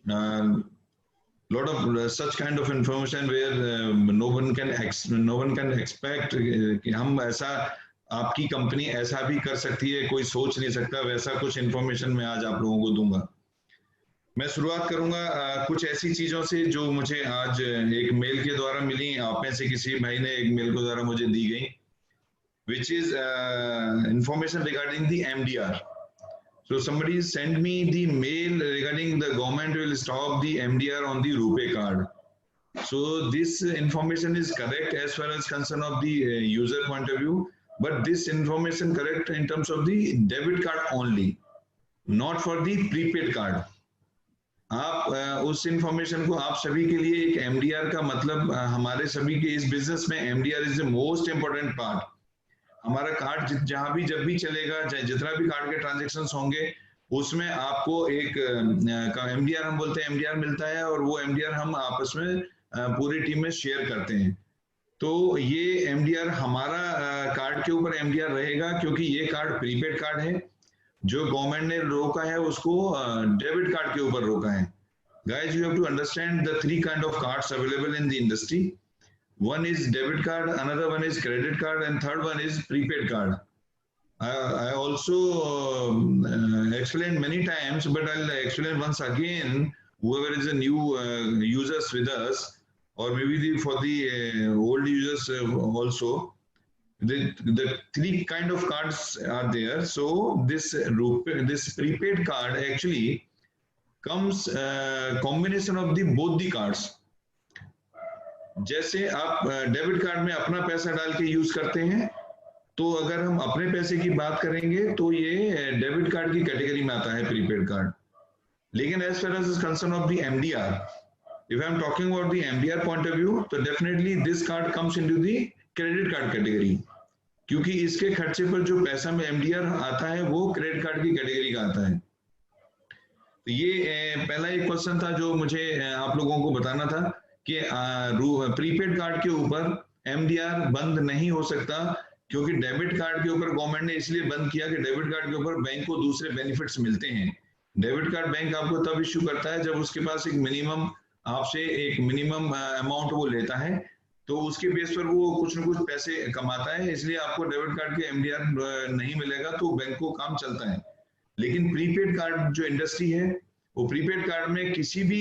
lot of such kind of information where no one can expect कि हम ऐसा आपकी कंपनी ऐसा भी कर सकती है, कोई सोच नहीं सकता, वैसा कुछ इंफॉर्मेशन मैं आज आप लोगों को दूंगा। मैं शुरुआत करूंगा कुछ ऐसी चीजों से जो मुझे आज एक मेल के द्वारा मिली, आप में से किसी भाई ने एक मेल के द्वारा मुझे दी गई, which is information regarding the MDR. So somebody sent me the mail regarding the government will stop the MDR on the RuPay card. So this information is correct as far as concern of the user point of view, but this information correct in terms of the debit card only, not for the prepaid card. आप उस information को आप सभी के लिए एक MDR का मतलब हमारे सभी के इस बिजनेस में MDR is the most important part. हमारा कार्ड जहां भी जब भी चलेगा, जितना भी कार्ड के ट्रांजेक्शन होंगे उसमें आपको एक MDR हम बोलते हैं MDR मिलता है, और वो MDR हम आपस में पूरी टीम में शेयर करते हैं। तो ये MDR हमारा कार्ड के ऊपर MDR रहेगा, क्योंकि ये कार्ड प्रीपेड कार्ड है। जो गवर्नमेंट ने रोका है उसको डेबिट कार्ड के ऊपर रोका है। Guys, you have to understand the three kind of cards available in the industry. One is debit card, another one is credit card, and third one is prepaid card. I also explained many times, but I'll explain once again. Whoever is a new users with us, or maybe for the old users also, the three kind of cards are there. So this prepaid card actually comes combination of the both the cards. जैसे आप debit card में अपना पैसा डाल के use करते हैं, तो अगर हम अपने पैसे की बात करेंगे तो ये डेबिट कार्ड की कैटेगरी में आता है प्रीपेड कार्ड। लेकिन as far as concern of the MDR, if I am talking about the MDR point of view, तो definitely this card comes into the credit card category, क्योंकि इसके खर्चे पर जो पैसा में MDR आता है वो क्रेडिट कार्ड की कैटेगरी का आता है। तो ये पहला एक क्वेश्चन था जो मुझे आप लोगों को बताना था कि प्रीपेड कार्ड के ऊपर MDR बंद नहीं हो सकता, क्योंकि डेबिट कार्ड के ऊपर गवर्नमेंट ने इसलिए बंद किया कि डेबिट कार्ड के ऊपर बैंक को दूसरे बेनिफिट्स मिलते हैं। डेबिट कार्ड बैंक आपको तब इश्यू करता है जब उसके पास एक मिनिमम आपसे एक मिनिमम अमाउंट वो लेता है, तो उसके बेस पर वो कुछ न कुछ पैसे कमाता है, इसलिए आपको डेबिट कार्ड के MDR नहीं मिलेगा, तो बैंक को काम चलता है। लेकिन प्रीपेड कार्ड जो इंडस्ट्री है, वो प्रीपेड कार्ड में किसी भी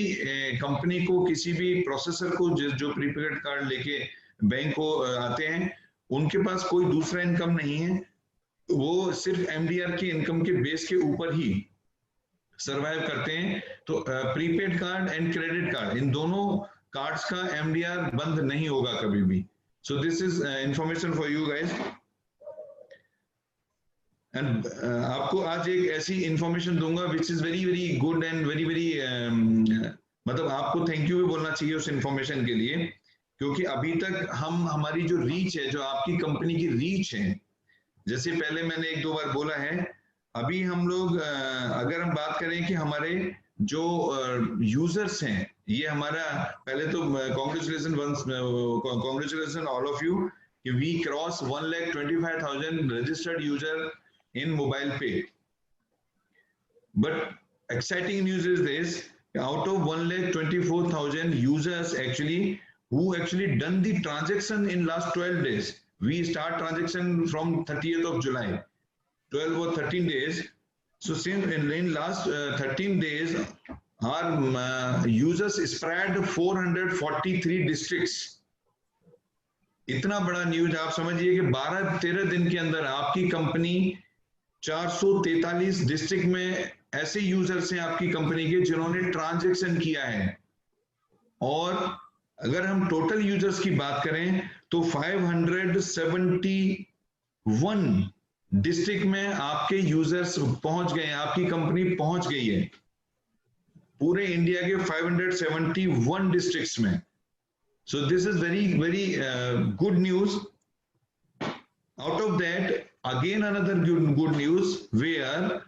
कंपनी को, किसी भी प्रोसेसर को जो प्रीपेड कार्ड लेके बैंक को आते हैं, उनके पास कोई दूसरा इनकम नहीं है, वो सिर्फ MDR की इनकम के बेस के ऊपर ही सरवाइव करते हैं। तो prepaid card and credit card, इन दोनों कार्ड्स का MDR बंद नहीं होगा कभी भी। So this is information for you guys. And आपको आज एक ऐसी इंफॉर्मेशन दूंगा which is very very good and very very मतलब आपको थैंक यू भी बोलना चाहिए उस इंफॉर्मेशन के लिए, क्योंकि अभी तक हमारी जो रीच है, जो आपकी कंपनी की रीच है, जैसे पहले मैंने एक दो बार बोला है, अभी हम लोग अगर हम बात करें कि हमारे जो यूजर्स हैं, ये हमारा पहले तो कॉन्ग्रेचुलेशन ऑल ऑफ यू कि we cross 1,25,000 registered user in mobile pay. But exciting news is this: out of 1,24,000 users who actually done the transaction in last 12 days, we start transaction from 30th of July, 12 or 13 days. So since in last 13 days, our users spread 443 districts. इतना बड़ा news, आप समझिए कि 12-13 दिन के अंदर आपकी company 443 district में ऐसे यूजर्स हैं आपकी कंपनी के जिन्होंने ट्रांजैक्शन किया है। और अगर हम टोटल यूजर्स की बात करें तो 571 डिस्ट्रिक्ट में आपके यूजर्स पहुंच गए, आपकी कंपनी पहुंच गई है पूरे इंडिया के 571 डिस्ट्रिक्ट्स में। So this is very very good news. Out of that again another good news where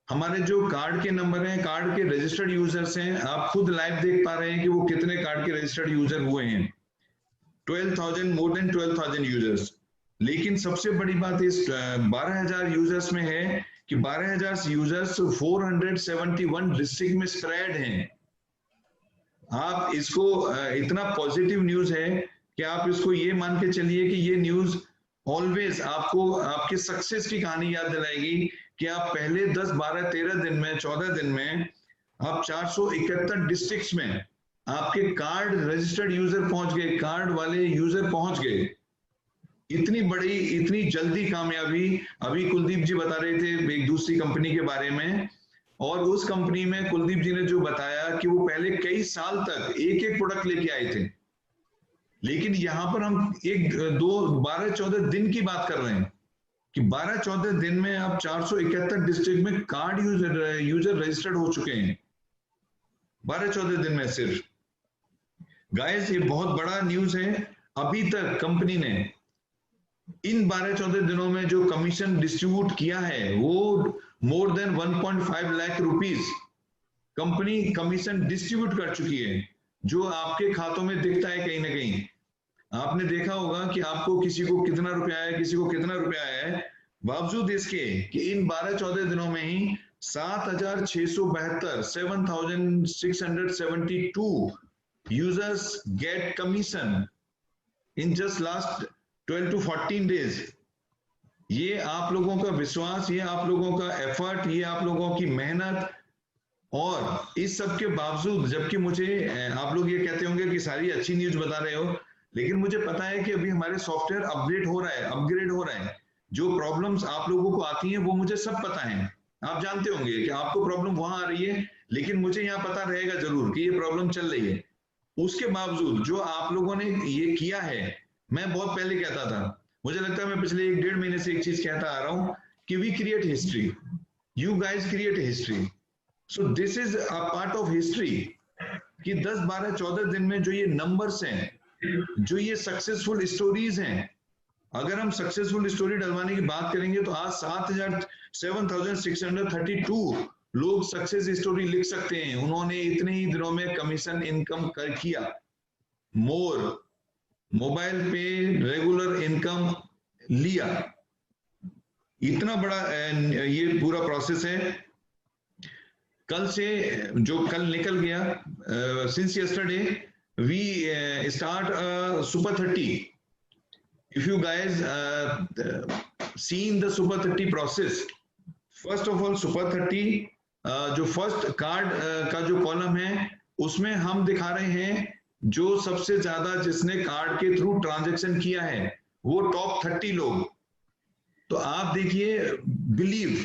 हमारे जो कार्ड के नंबर हैं, कार्ड के रजिस्टर्ड यूजर्स हैं, आप खुद लाइव देख पा रहे हैं कि वो कितने कार्ड के रजिस्टर्ड यूजर हुए हैं, 12,000, मोर देन 12,000 यूजर्स। लेकिन सबसे बड़ी बात इस 12,000 यूजर्स में है कि 12,000 यूजर्स 471 डिस्ट्रिक्ट में स्प्रेड हैं। आप इसको इतना पॉजिटिव न्यूज है कि आप इसको ये मान के चलिए कि ये न्यूज ऑलवेज आपको आपकी सक्सेस की कहानी याद दिलाएगी कि आप पहले 10, 12, 13 दिन में, 14 दिन में आप 471 डिस्ट्रिक्ट्स में आपके कार्ड रजिस्टर्ड यूजर पहुंच गए, कार्ड वाले यूजर पहुंच गए। इतनी बड़ी, इतनी जल्दी कामयाबी। अभी कुलदीप जी बता रहे थे एक दूसरी कंपनी के बारे में, और उस कंपनी में कुलदीप जी ने जो बताया कि वो पहले कई साल तक एक एक प्रोडक्ट लेके आए थे, लेकिन यहां पर हम 12-14 दिन की बात कर रहे हैं कि 12-14 दिन में आप 471 डिस्ट्रिक्ट में कार्ड यूजर रजिस्टर्ड हो चुके हैं 12-14 दिन में सिर्फ। गाइस ये बहुत बड़ा न्यूज है। अभी तक कंपनी ने इन 12-14 दिनों में जो कमीशन डिस्ट्रीब्यूट किया है वो more than 1.5 lakh rupees company commission distribute कर चुकी है, जो आपके खातों में दिखता है कहीं ना कहीं। आपने देखा होगा कि आपको किसी को कितना रुपया आया, किसी को कितना रुपया आया है, बावजूद इसके कि इन 12-14 दिनों में ही 7,672 users get commission in just last 12 to 14 days. ये आप लोगों का विश्वास, ये आप लोगों का एफर्ट, ये आप लोगों की मेहनत, और इस सब के बावजूद, जबकि मुझे आप लोग ये कहते होंगे कि सारी अच्छी न्यूज बता रहे हो, लेकिन मुझे पता है कि अभी हमारे सॉफ्टवेयर अपडेट हो रहा है, अपग्रेड हो रहा है। जो प्रॉब्लम्स आप लोगों को आती हैं वो मुझे सब पता है। आप जानते होंगे कि आपको प्रॉब्लम वहां आ रही है, लेकिन मुझे यहाँ पता रहेगा जरूर कि ये प्रॉब्लम चल रही है। उसके बावजूद जो आप लोगों ने ये किया है, मैं बहुत पहले कहता था, मुझे लगता है मैं पिछले 1-1.5 महीने से एक चीज कहता आ रहा हूं कि we create history, you guys create history, so this is a part of history कि 10, 12, 14 दिन में जो ये नंबर्स हैं, जो ये सक्सेसफुल स्टोरीज हैं, अगर हम सक्सेसफुल स्टोरी डलवाने की बात करेंगे तो आज 7,632 लोग सक्सेस स्टोरी लिख सकते हैं। उन्होंने इतने ही दिनों में कमीशन इनकम कर किया, मोर मोबाइल पे रेगुलर इनकम लिया। इतना बड़ा ये पूरा प्रोसेस है। कल से जो कल निकल गया, since yesterday we start super 30। If you guys seen the super 30 process, first of all super 30 जो फर्स्ट कार्ड का जो कॉलम है उसमें हम दिखा रहे हैं जो सबसे ज्यादा जिसने कार्ड के थ्रू ट्रांजैक्शन किया है, वो टॉप 30 लोग। तो आप देखिए बिलीव,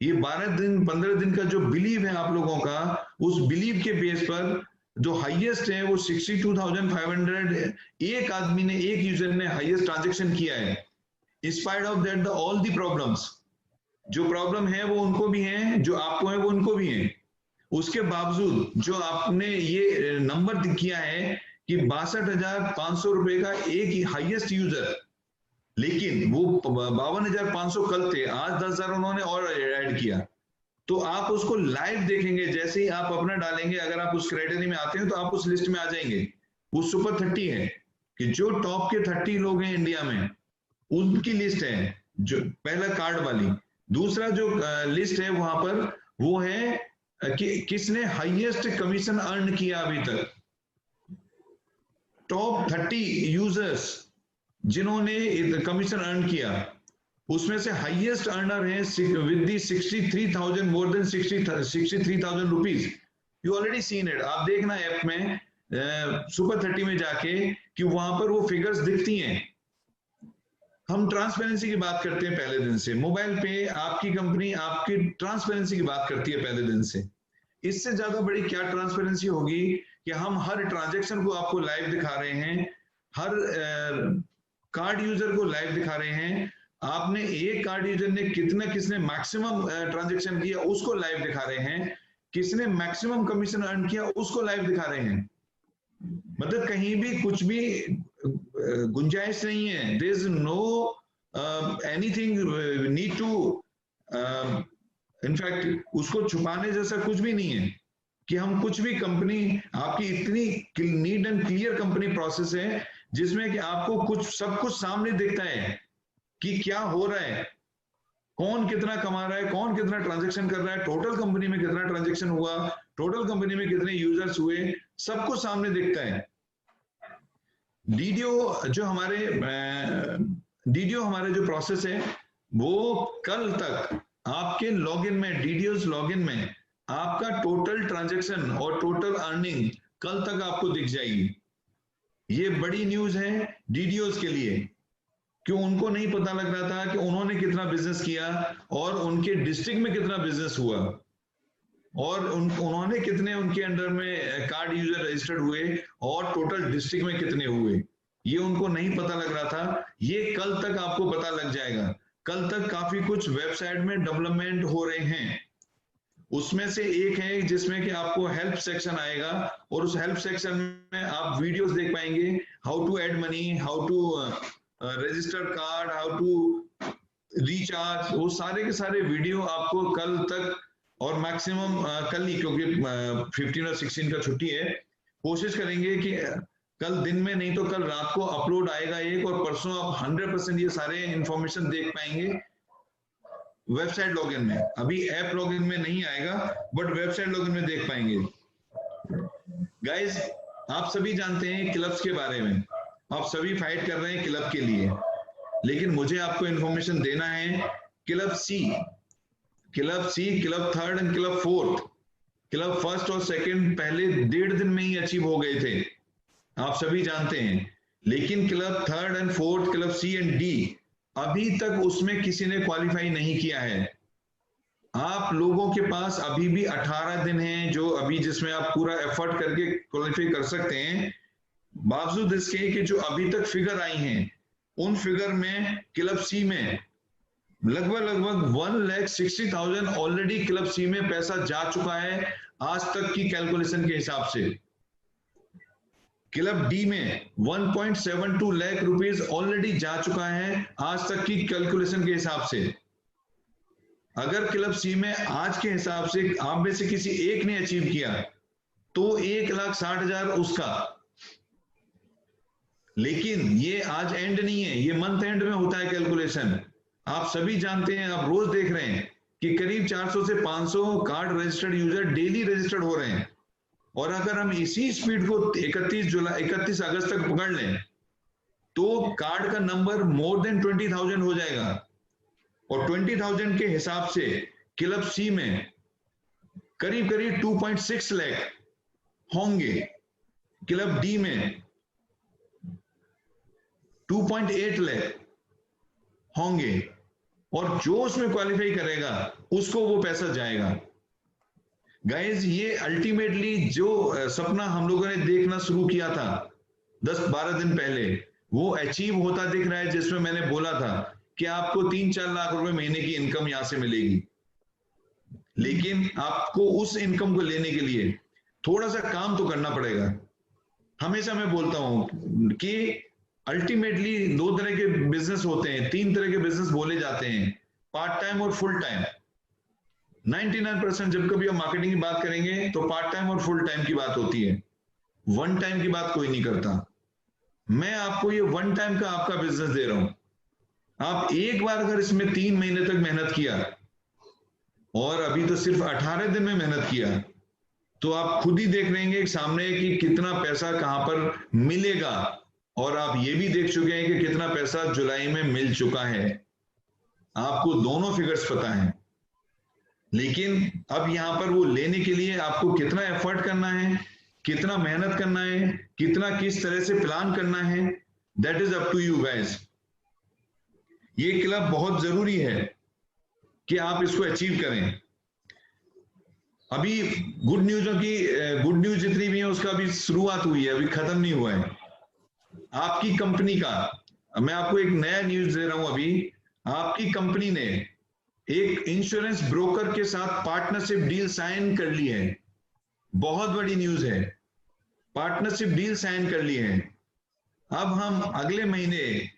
ये 12 दिन 15 दिन का जो बिलीव है आप लोगों का, उस बिलीव के बेस पर जो हाईएस्ट है वो 62,500 एक आदमी ने, एक यूजर ने हाईएस्ट ट्रांजैक्शन किया है। Inspired of that all the problems, जो प्रॉब्लम है वो उनको भी है, जो आपको है वो उनको भी है। उसके बावजूद जो आपने ये नंबर किया है कि 62,500 रुपए का एक ही हाईएस्ट यूजर, लेकिन वो 52,500 कल थे, आज 10,000 उन्होंने और ऐड किया। तो आप उसको लाइव देखेंगे, जैसे ही आप अपना डालेंगे, अगर आप उस क्राइटेरिया में आते हैं तो आप उस लिस्ट में आ जाएंगे। वो सुपर 30 है कि जो टॉप के 30 लोग हैं इंडिया में, उनकी लिस्ट है, जो पहला कार्ड वाली। दूसरा जो लिस्ट है वहां पर वो है कि किसने हाईएस्ट कमीशन अर्न किया अभी तक। टॉप 30 यूजर्स जिन्होंने कमीशन अर्न किया, उसमें से हाईएस्ट अर्नर है with the 63,000, more than 63,000 rupees. You already seen it, आप देखना ऐप में सुपर 30 में जाके कि वहां पर वो फिगर्स दिखती हैं। हम ट्रांसपेरेंसी की बात करते हैं पहले दिन से, मोबाइल पे आपकी कंपनी आपकी ट्रांसपेरेंसी की बात करती है पहले दिन से। इससे ज्यादा बड़ी क्या ट्रांसपेरेंसी होगी कि हम हर ट्रांजैक्शन को आपको लाइव दिखा रहे हैं, हर कार्ड यूजर को लाइव दिखा रहे हैं। आपने एक कार्ड यूजर ने किसने मैक्सिमम ट्रांजैक्शन किया उसको लाइव दिखा रहे हैं, किसने मैक्सिमम कमीशन अर्न किया उसको लाइव दिखा रहे हैं। मतलब कहीं भी कुछ भी गुंजाइश नहीं है, there is no anything need to, in fact उसको छुपाने जैसा कुछ भी नहीं है कि हम कुछ भी, कंपनी आपकी इतनी neat and clear company process है जिसमें कि आपको कुछ सब कुछ सामने दिखता है कि क्या हो रहा है, कौन कितना कमा रहा है, कौन कितना ट्रांजैक्शन कर रहा है, टोटल कंपनी में कितना ट्रांजैक्शन हुआ, टोटल कंपनी में कितने यूजर्स हुए, सब कुछ सामने दिखता है। डीडीओ हमारे जो प्रोसेस है वो कल तक आपके लॉगिन में, डीडीओस लॉगिन में आपका टोटल ट्रांजैक्शन और टोटल अर्निंग कल तक आपको दिख जाएगी। ये बड़ी न्यूज है डीडीओस के लिए, क्यों उनको नहीं पता लग रहा था कि उन्होंने कितना बिजनेस किया और उनके डिस्ट्रिक्ट में कितना बिजनेस हुआ और उन्होंने कितने उनके अंडर में कार्ड यूजर रजिस्टर्ड हुए और टोटल डिस्ट्रिक्ट में कितने हुए, ये उनको नहीं पता लग रहा था। ये कल तक आपको पता लग जाएगा। कल तक काफी कुछ वेबसाइट में डेवलपमेंट हो रहे हैं। उसमें से एक है जिसमें कि आपको हेल्प सेक्शन आएगा और उस हेल्प सेक्शन में आप वीडियोस देख पाएंगे, how to add money, how to register card, how to recharge, वो सारे के सारे वीडियो आपको कल तक और मैक्सिमम कल ही, क्योंकि 15 और 16 का छुट्टी है, कोशिश करेंगे कि कल दिन में नहीं तो कल रात को अपलोड आएगा एक, और परसों आप 100% ये सारे इंफॉर्मेशन देख पाएंगे वेबसाइट लॉगिन में। अभी ऐप लॉगिन में नहीं आएगा बट वेबसाइट लॉगिन में देख पाएंगे। गाइस, आप सभी जानते हैं क्लब्स के बारे में, आप सभी फाइट कर रहे हैं क्लब के लिए, लेकिन मुझे आपको इंफॉर्मेशन देना है club C, club third and club fourth. Club first और सेकंड पहले 1.5 दिन में ही अचीव हो गए थे, आप सभी जानते हैं, लेकिन club third and fourth, club C and D, अभी तक उसमें किसी ने क्वालिफाई नहीं किया है। आप लोगों के पास अभी भी 18 दिन हैं जो अभी जिसमें आप पूरा एफर्ट करके क्वालिफाई कर सकते हैं। बावजूद इसके कि जो अभी तक फिगर आई हैं, उन फिगर में क्लब सी में लगभग 1,60,000 ऑलरेडी क्लब सी में पैसा जा चुका है आज तक की कैलकुलेशन के हिसाब से। क्लब डी में 1.72 लाख रुपीस ऑलरेडी जा चुका है आज तक की कैलकुलेशन के हिसाब से। अगर क्लब सी में आज के हिसाब से आप में से किसी एक ने अचीव किया तो 1,60,000 उसका। लेकिन ये आज एंड नहीं है, ये मंथ एंड में होता है कैलकुलेशन। आप सभी जानते हैं, आप रोज देख रहे हैं कि करीब 400 से 500 card registered user daily registered हो रहे हैं, और अगर हम इसी स्पीड को 31 अगस्त तक पकड़ लें तो कार्ड का नंबर मोर देन 20,000 हो जाएगा, और 20,000 के हिसाब से क्लब सी में करीब 2.6 लाख होंगे, क्लब डी में 2.8 लाख होंगे, और जो उसमें क्वालिफाई करेगा उसको वो पैसा जाएगा। गाइज, ये अल्टीमेटली जो सपना हम लोगों ने देखना शुरू किया था 10-12 दिन पहले, वो अचीव होता दिख रहा है, जिसमें मैंने बोला था कि आपको 3-4 लाख रुपए महीने की इनकम यहां से मिलेगी। लेकिन आपको उस इनकम को लेने के लिए थोड़ा सा काम तो करना पड़ेगा। हमेशा मैं बोलता हूं कि अल्टीमेटली 2 तरह के बिजनेस होते हैं, 3 तरह के बिजनेस बोले जाते हैं, पार्ट टाइम और फुल टाइम। 99% जब कभी हम मार्केटिंग की बात करेंगे तो पार्ट टाइम और फुल टाइम की बात होती है, वन टाइम की बात कोई नहीं करता। मैं आपको ये वन टाइम का आपका बिजनेस दे रहा हूं। आप एक बार अगर इसमें 3 महीने तक मेहनत किया, और अभी तो सिर्फ 18 दिन में मेहनत किया, तो आप खुद ही देख लेंगे सामने कि कितना पैसा कहां पर मिलेगा, और आप ये भी देख चुके हैं कि कितना पैसा जुलाई में मिल चुका है। आपको दोनों फिगर्स पता है, लेकिन अब यहां पर वो लेने के लिए आपको कितना एफर्ट करना है, कितना मेहनत करना है, कितना किस तरह से प्लान करना है, that is up to you guys. ये क्लब बहुत जरूरी है कि आप इसको अचीव करें। अभी गुड न्यूज जितनी भी है उसका अभी शुरुआत हुई है, अभी खत्म नहीं हुआ है। आपकी कंपनी का, मैं आपको एक नया न्यूज दे रहा हूं, अभी आपकी कंपनी ने एक इंश्योरेंस ब्रोकर के साथ पार्टनरशिप डील साइन कर ली है। बहुत बड़ी न्यूज है, पार्टनरशिप डील साइन कर ली है। अब हम अगले महीने,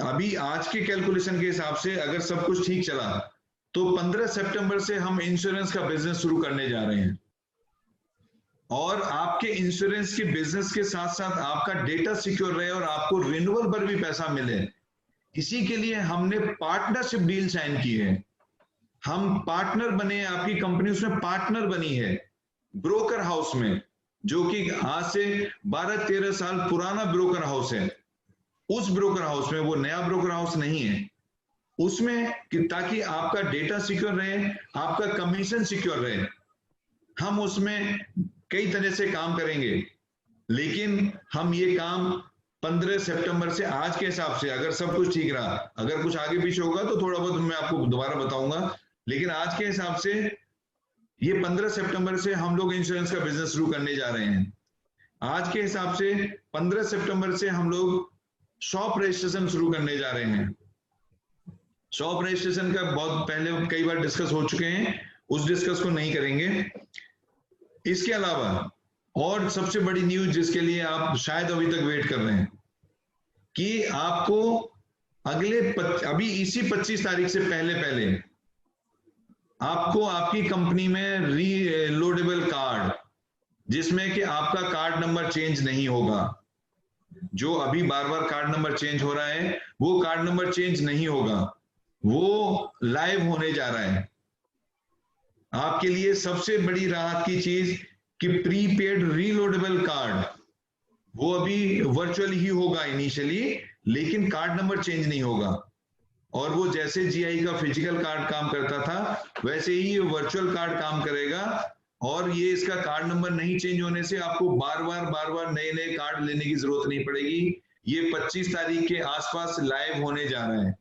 अभी आज के कैलकुलेशन के हिसाब से अगर सब कुछ ठीक चला तो 15 सितंबर से हम इंश्योरेंस का बिजनेस शुरू करने जा रहे हैं, और आपके इंश्योरेंस के बिजनेस के साथ साथ आपका डेटा सिक्योर रहे और आपको रिन्यूअल पर भी पैसा मिले। इसी के लिए हमने पार्टनरशिप डील साइन की है। हम पार्टनर बने, आपकी कंपनी उसमें पार्टनर बनी है। ब्रोकर हाउस में, जो कि आज से 12-13 साल पुराना ब्रोकर हाउस है, उस ब्रोकर हाउस में, वो नया ब्रोकर हाउस नहीं है, उसमें ताकि आपका डेटा सिक्योर रहे, आपका कमीशन सिक्योर रहे, हम उसमें कई तरह से काम करेंगे। लेकिन हम ये काम 15 सितंबर से, आज के हिसाब से, अगर सब कुछ ठीक रहा, अगर कुछ आगे पीछे होगा तो थोड़ा बहुत मैं आपको दोबारा बताऊंगा, लेकिन आज के हिसाब से ये 15 सितंबर से हम लोग इंश्योरेंस का बिजनेस शुरू करने जा रहे हैं। आज के हिसाब से 15 सितंबर से हम लोग शॉप रजिस्ट्रेशन शुरू करने जा रहे हैं। शॉप रजिस्ट्रेशन का बहुत पहले कई बार डिस्कस हो चुके हैं, उस डिस्कस को नहीं करेंगे। इसके अलावा और सबसे बड़ी न्यूज जिसके लिए आप शायद अभी तक वेट कर रहे हैं, कि आपको अभी इसी 25 तारीख से पहले आपको आपकी कंपनी में रीलोडेबल कार्ड, जिसमें कि आपका कार्ड नंबर चेंज नहीं होगा, जो अभी बार बार कार्ड नंबर चेंज हो रहा है, वो कार्ड नंबर चेंज नहीं होगा, वो लाइव होने जा रहा है। आपके लिए सबसे बड़ी राहत की चीज कि प्रीपेड रीलोडेबल कार्ड, वो अभी वर्चुअल ही होगा इनिशियली, लेकिन कार्ड नंबर चेंज नहीं होगा। और वो जैसे जीआई का फिजिकल कार्ड काम करता था, वैसे ही ये वर्चुअल कार्ड काम करेगा। और ये इसका कार्ड नंबर नहीं चेंज होने से आपको बार बार नए कार्ड लेने की जरूरत नहीं पड़ेगी। ये 25 तारीख के आसपास लाइव होने जा रहे हैं।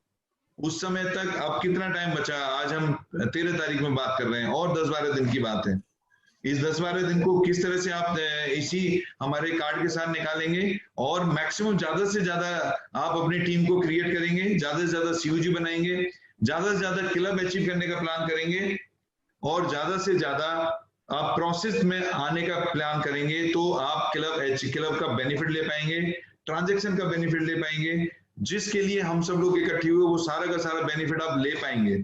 उस समय तक अब कितना टाइम बचा, आज हम 13 तारीख में बात कर रहे हैं, और 10-12 दिन की बात है। इस 10-12 दिन को किस तरह से आप इसी हमारे कार्ड के साथ निकालेंगे, और मैक्सिमम ज्यादा से ज्यादा आप अपनी टीम को क्रिएट करेंगे, ज्यादा से ज्यादा सीयूजी बनाएंगे, ज्यादा से ज्यादा क्लब अचीव करने का प्लान करेंगे, और ज्यादा से ज्यादा आप प्रोसेस में आने का प्लान करेंगे, तो आप क्लब का बेनिफिट ले पाएंगे, ट्रांजेक्शन का बेनिफिट ले पाएंगे, जिसके लिए हम सब लोग इकट्ठे हुए वो सारा का सारा बेनिफिट आप ले पाएंगे।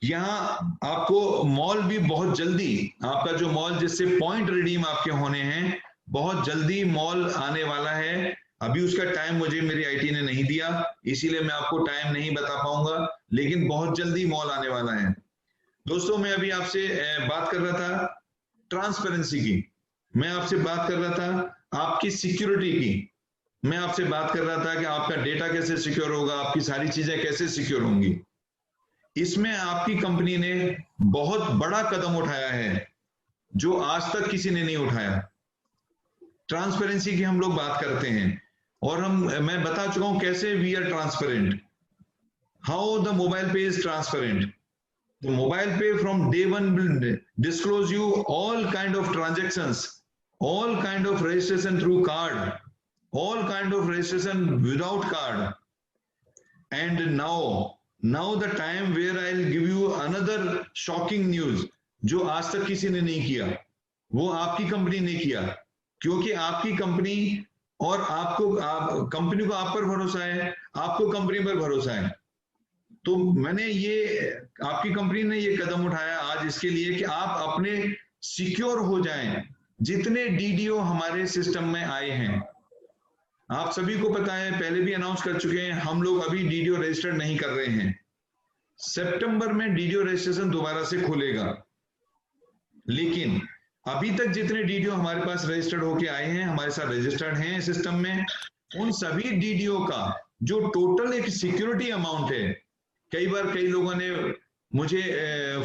यहाँ आपको मॉल भी बहुत जल्दी, आपका जो मॉल जिससे पॉइंट रिडीम आपके होने हैं, बहुत जल्दी मॉल आने वाला है। अभी उसका टाइम मुझे मेरी आईटी ने नहीं दिया, इसीलिए मैं आपको टाइम नहीं बता पाऊंगा, लेकिन बहुत जल्दी मॉल आने वाला है। दोस्तों, मैं अभी आपसे बात कर रहा था ट्रांसपेरेंसी की, मैं आपसे बात कर रहा था आपकी सिक्योरिटी की, मैं आपसे बात कर रहा था कि आपका डेटा कैसे सिक्योर होगा, आपकी सारी चीजें कैसे सिक्योर होंगी। इसमें आपकी कंपनी ने बहुत बड़ा कदम उठाया है, जो आज तक किसी ने नहीं उठाया। ट्रांसपेरेंसी की हम लोग बात करते हैं, और मैं बता चुका हूं कैसे we are transparent, how the mobile pay is transparent. The mobile pay from day one will disclose you all kind of transactions, all kind of registration through card, all kind of registration without card. And now the time where I'll give you another shocking news, जो आज तक किसी ने नहीं किया, वो आपकी company ने किया, क्योंकि आपकी कंपनी और कंपनी को आप पर भरोसा है, आपको कंपनी पर भरोसा है। तो मैंने आपकी कंपनी ने ये कदम उठाया आज इसके लिए कि आप अपने सिक्योर हो जाएं। जितने डीडीओ हमारे सिस्टम में आए हैं, आप सभी को पता है, पहले भी अनाउंस कर चुके हैं, हम लोग अभी डीडीओ रजिस्टर्ड नहीं कर रहे हैं। सितंबर में डीडीओ रजिस्ट्रेशन दोबारा से खुलेगा, लेकिन अभी तक जितने डीडीओ हमारे पास रजिस्टर्ड होके आए हैं, हमारे साथ रजिस्टर्ड हैं सिस्टम में, उन सभी डीडीओ का जो टोटल एक सिक्योरिटी अमाउंट है, कई बार कई लोगों ने मुझे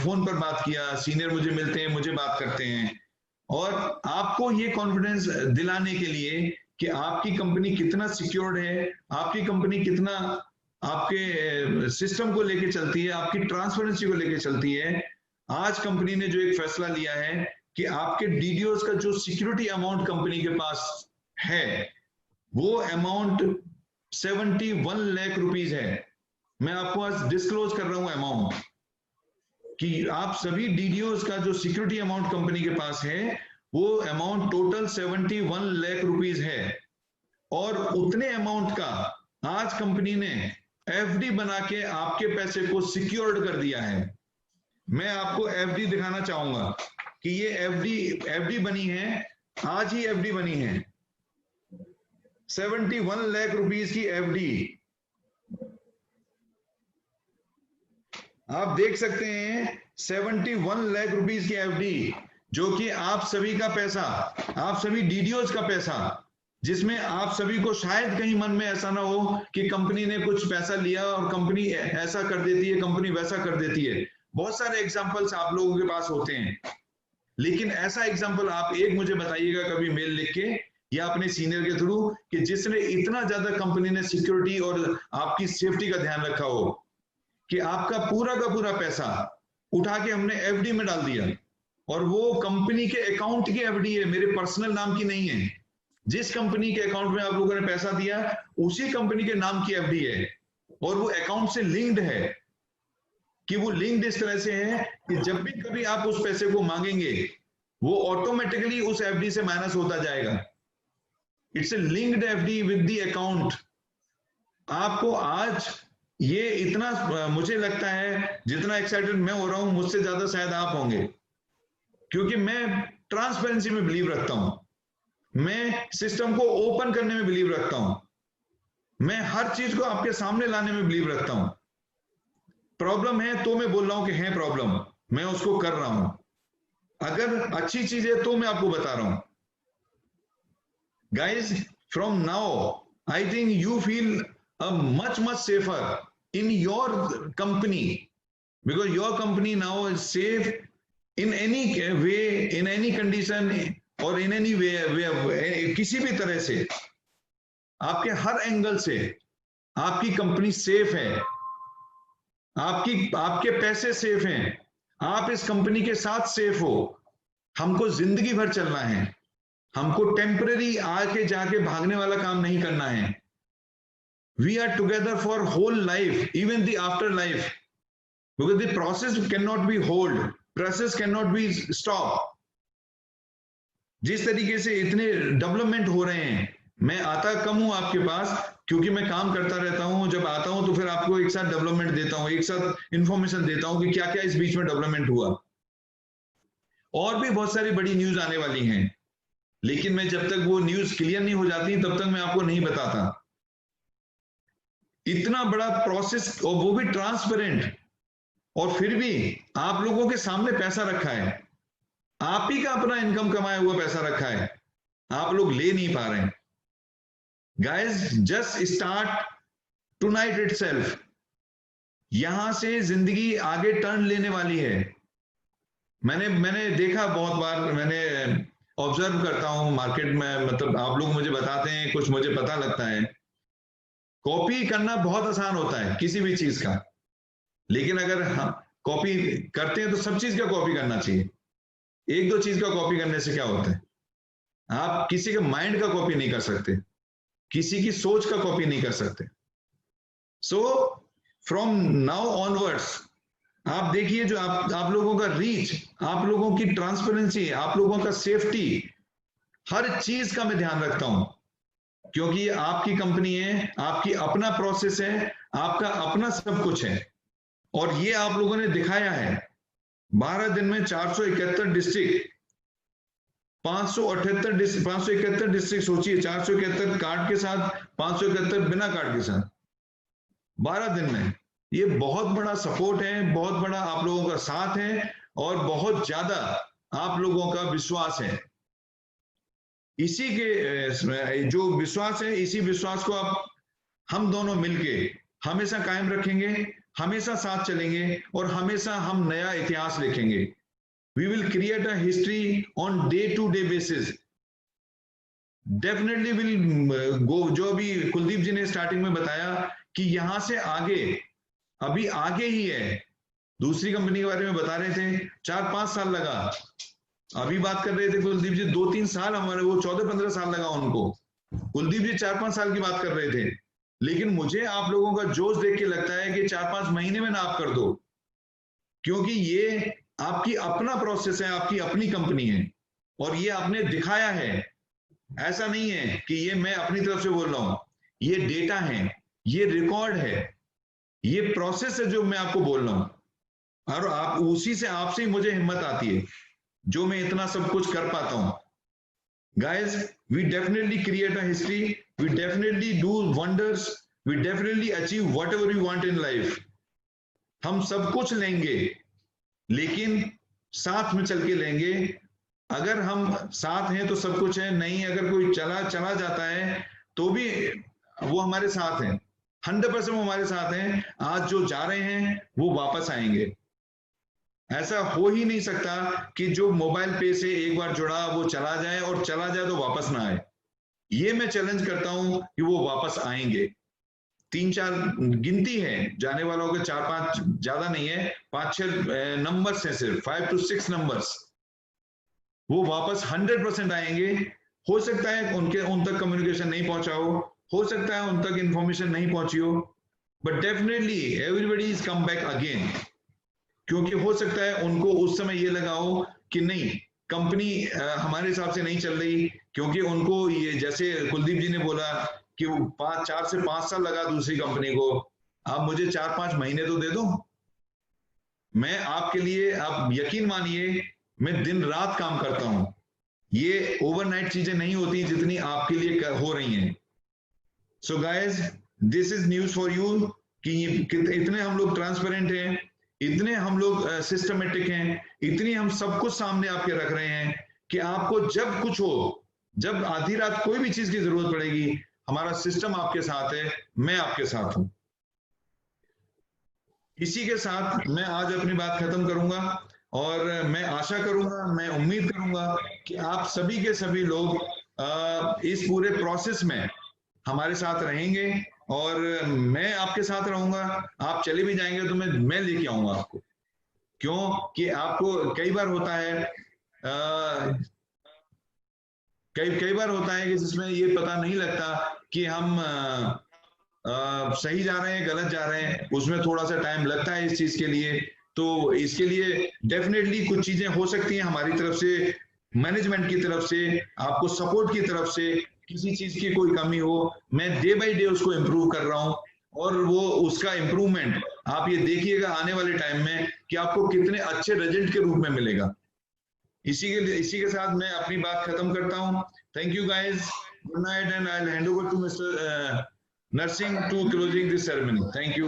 फोन पर बात किया, सीनियर मुझे मिलते हैं, मुझे बात करते हैं, और आपको ये कॉन्फिडेंस दिलाने के लिए कि आपकी कंपनी कितना सिक्योर्ड है, आपकी कंपनी कितना आपके सिस्टम को लेके चलती है, आपकी ट्रांसपेरेंसी को लेके चलती है, आज कंपनी ने जो एक फैसला लिया है कि आपके डीडीओस का जो सिक्योरिटी अमाउंट कंपनी के पास है, वो अमाउंट 71 लाख रुपीज है। मैं आपको आज डिस्क्लोज कर रहा हूं अमाउंट, कि आप सभी डीडीओस का जो सिक्योरिटी अमाउंट कंपनी के पास है, वो अमाउंट टोटल 71 लाख रुपीज है। और उतने अमाउंट का आज कंपनी ने एफडी बना के आपके पैसे को सिक्योर्ड कर दिया है। मैं आपको एफडी दिखाना चाहूंगा कि ये एफडी बनी है, आज ही एफडी बनी है, 71 लाख रुपीज की एफडी। आप देख सकते हैं 71 लाख रुपीज की एफडी, जो कि आप सभी का पैसा, आप सभी डीडीओज का पैसा, जिसमें आप सभी को शायद कहीं मन में ऐसा ना हो कि कंपनी ने कुछ पैसा लिया और कंपनी ऐसा कर देती है, कंपनी वैसा कर देती है। बहुत सारे एग्जांपल्स आप लोगों के पास होते हैं, लेकिन ऐसा एग्जांपल आप एक मुझे बताइएगा कभी मेल लिख के या अपने सीनियर के थ्रू कि जिसने इतना ज्यादा कंपनी ने सिक्योरिटी और आपकी सेफ्टी का ध्यान रखा हो कि आपका पूरा का पूरा पैसा उठा के हमने एफडी में डाल दिया, और वो कंपनी के अकाउंट की एफडी है, मेरे पर्सनल नाम की नहीं है। जिस कंपनी के अकाउंट में आप लोगों ने पैसा दिया उसी कंपनी के नाम की एफडी है, और वो अकाउंट से लिंक्ड है। कि वो लिंक्ड इस तरह से है कि जब भी कभी आप उस पैसे को मांगेंगे वो ऑटोमेटिकली उस एफडी से माइनस होता जाएगा। It's a linked FD with the account. आपको आज ये इतना मुझे लगता है जितना एक्साइटेड मैं हो रहा हूं मुझसे ज्यादा शायद आप होंगे, क्योंकि मैं ट्रांसपेरेंसी में बिलीव रखता हूं, मैं सिस्टम को ओपन करने में बिलीव रखता हूं, मैं हर चीज को आपके सामने लाने में बिलीव रखता हूं। प्रॉब्लम है तो मैं बोल रहा हूं कि है प्रॉब्लम, मैं उसको कर रहा हूं। अगर अच्छी चीज है तो मैं आपको बता रहा हूं। Guys, from now I think you feel much safer in your company, because your company now is safe in any way, in any condition or in any way, किसी भी तरह से आपके हर एंगल से आपकी कंपनी सेफ है, आपके पैसे सेफ हैं, आप इस कंपनी के साथ सेफ हो। हमको जिंदगी भर चलना है, हमको टेम्पररी आके जाके भागने वाला काम नहीं करना है। We are together for whole life, even the afterlife, because the process cannot be hold, process cannot be stop. जिस तरीके से इतने डेवलपमेंट हो रहे हैं, मैं आता कम हूं आपके पास क्योंकि मैं काम करता रहता हूं। जब आता हूं तो फिर आपको एक साथ डेवलपमेंट देता हूं, एक साथ इंफॉर्मेशन देता हूं कि क्या क्या इस बीच में डेवलपमेंट हुआ। और भी बहुत सारी बड़ी न्यूज आने वाली हैं, लेकिन मैं जब तक वो न्यूज क्लियर नहीं हो जाती तब तक मैं आपको नहीं बताता। इतना बड़ा प्रोसेस, और वो भी ट्रांसपेरेंट, और फिर भी आप लोगों के सामने पैसा रखा है, आप ही का अपना इनकम कमाया हुआ पैसा रखा है, आप लोग ले नहीं पा रहे हैं। Guys, just start tonight itself. यहां से जिंदगी आगे टर्न लेने वाली है। मैंने देखा बहुत बार, मैंने ऑब्जर्व करता हूं मार्केट में, मतलब आप लोग मुझे बताते हैं, कुछ मुझे पता लगता है। कॉपी करना बहुत आसान होता है किसी भी चीज का, लेकिन अगर कॉपी करते हैं तो सब चीज का कॉपी करना चाहिए। एक दो चीज का कॉपी करने से क्या होता है, आप किसी के माइंड का कॉपी नहीं कर सकते, किसी की सोच का कॉपी नहीं कर सकते। सो फ्रॉम नाउ ऑनवर्ड्स आप देखिए, जो आप लोगों का रीच, आप लोगों की ट्रांसपेरेंसी, आप लोगों का सेफ्टी, हर चीज का मैं ध्यान रखता हूं, क्योंकि ये आपकी कंपनी है, आपकी अपना प्रोसेस है, आपका अपना सब कुछ है। और ये आप लोगों ने दिखाया है 12 दिन में 471 डिस्ट्रिक्ट, 571 डिस्ट्रिक्ट, सोचिए 471 कार्ड के साथ, 571 बिना कार्ड के साथ 12 दिन में। ये बहुत बड़ा सपोर्ट है, बहुत बड़ा आप लोगों का साथ है, और बहुत ज्यादा आप लोगों का विश्वास है। इसी के जो विश्वास है, इसी विश्वास को आप हम दोनों मिलके हमेशा कायम रखेंगे, हमेशा साथ चलेंगे, और हमेशा हम नया इतिहास लिखेंगे। We will create a history on day to day basis. Definitely will go, जो अभी कुलदीप जी ने स्टार्टिंग में बताया कि यहां से आगे, अभी आगे ही है। दूसरी कंपनी के बारे में बता रहे थे 4-5 साल लगा, अभी बात कर रहे थे कुलदीप जी 2-3 साल, हमारे वो 14-15 साल लगा उनको। कुलदीप जी 4-5 साल की बात कर रहे थे, लेकिन मुझे आप लोगों का जोश देख के लगता है कि 4-5 महीने में ना आप कर दो, क्योंकि ये आपकी अपना प्रोसेस है, आपकी अपनी कंपनी है, और ये आपने दिखाया है। ऐसा नहीं है कि ये मैं अपनी तरफ से बोल रहा हूं, ये डेटा है, ये रिकॉर्ड है, ये प्रोसेस है जो मैं आपको बोल रहा हूं, और आप उसी से, आपसे ही मुझे हिम्मत आती है जो मैं इतना सब कुछ कर पाता हूं। Guys, we definitely create a history, we definitely do wonders, we definitely achieve whatever we want in life. हम सब कुछ लेंगे, लेकिन साथ में चल के लेंगे, अगर हम साथ हैं तो सब कुछ है, नहीं अगर कोई चला जाता है तो भी वो हमारे साथ हैं, 100% वो हमारे साथ हैं। आज जो जा रहे हैं वो वापस आएंगे। ऐसा हो ही नहीं सकता कि जो मोबाइल पे से एक बार जुड़ा वो चला जाए, और चला जाए तो वापस ना आए। ये मैं चैलेंज करता हूं कि वो वापस आएंगे। 3-4 गिनती है जाने वालों के, 4-5 ज्यादा नहीं है, 5-6 नंबर्स हैं, सिर्फ 5 to 6 नंबर्स। वो वापस 100% आएंगे। हो सकता है उन तक कम्युनिकेशन नहीं पहुंचा हो सकता है उन तक इंफॉर्मेशन नहीं पहुंची हो, but definitely everybody is come back again. क्योंकि हो सकता है उनको उस समय ये लगा हो कि नहीं, कंपनी हमारे हिसाब से नहीं चल रही, क्योंकि उनको ये, जैसे कुलदीप जी ने बोला कि 4 से 5 साल लगा दूसरी कंपनी को, आप मुझे 4-5 महीने तो दे दो। मैं आपके लिए, आप यकीन मानिए, मैं दिन रात काम करता हूं। ये ओवरनाइट चीजें नहीं होती जितनी आपके लिए हो रही हैं। So guys, this is news for you कि इतने हम लोग ट्रांसपेरेंट हैं, इतने हम लोग सिस्टमेटिक हैं, इतनी हम सब कुछ सामने आपके रख रहे हैं कि आपको जब कुछ हो, जब आधी रात कोई भी चीज की जरूरत पड़ेगी, हमारा सिस्टम आपके साथ है, मैं आपके साथ हूं। इसी के साथ मैं आज अपनी बात खत्म करूंगा, और मैं आशा करूंगा, मैं उम्मीद करूंगा कि आप सभी के सभी लोग इस पूरे प्रोसेस में हमारे साथ रहेंगे, और मैं आपके साथ रहूंगा। आप चले भी जाएंगे तो मैं लेके आऊंगा आपको। क्यों कि आपको कई बार होता है, कई बार होता है कि जिसमें ये पता नहीं लगता कि हम सही जा रहे हैं, गलत जा रहे हैं, उसमें थोड़ा सा टाइम लगता है इस चीज के लिए। तो इसके लिए डेफिनेटली कुछ चीजें हो सकती हैं हमारी तरफ से, मैनेजमेंट की तरफ से, आपको सपोर्ट की तरफ से किसी चीज की कोई कमी हो, मैं डे बाय डे उसको इम्प्रूव कर रहा हूं, और वो उसका इम्प्रूवमेंट आप ये देखिएगा आने वाले टाइम में कि आपको कितने अच्छे रिजल्ट के रूप में मिलेगा। इसी के साथ मैं अपनी बात खत्म करता हूं। Thank you guys, good night, and I will hand over to mister Nursing to closing this ceremony. Thank you.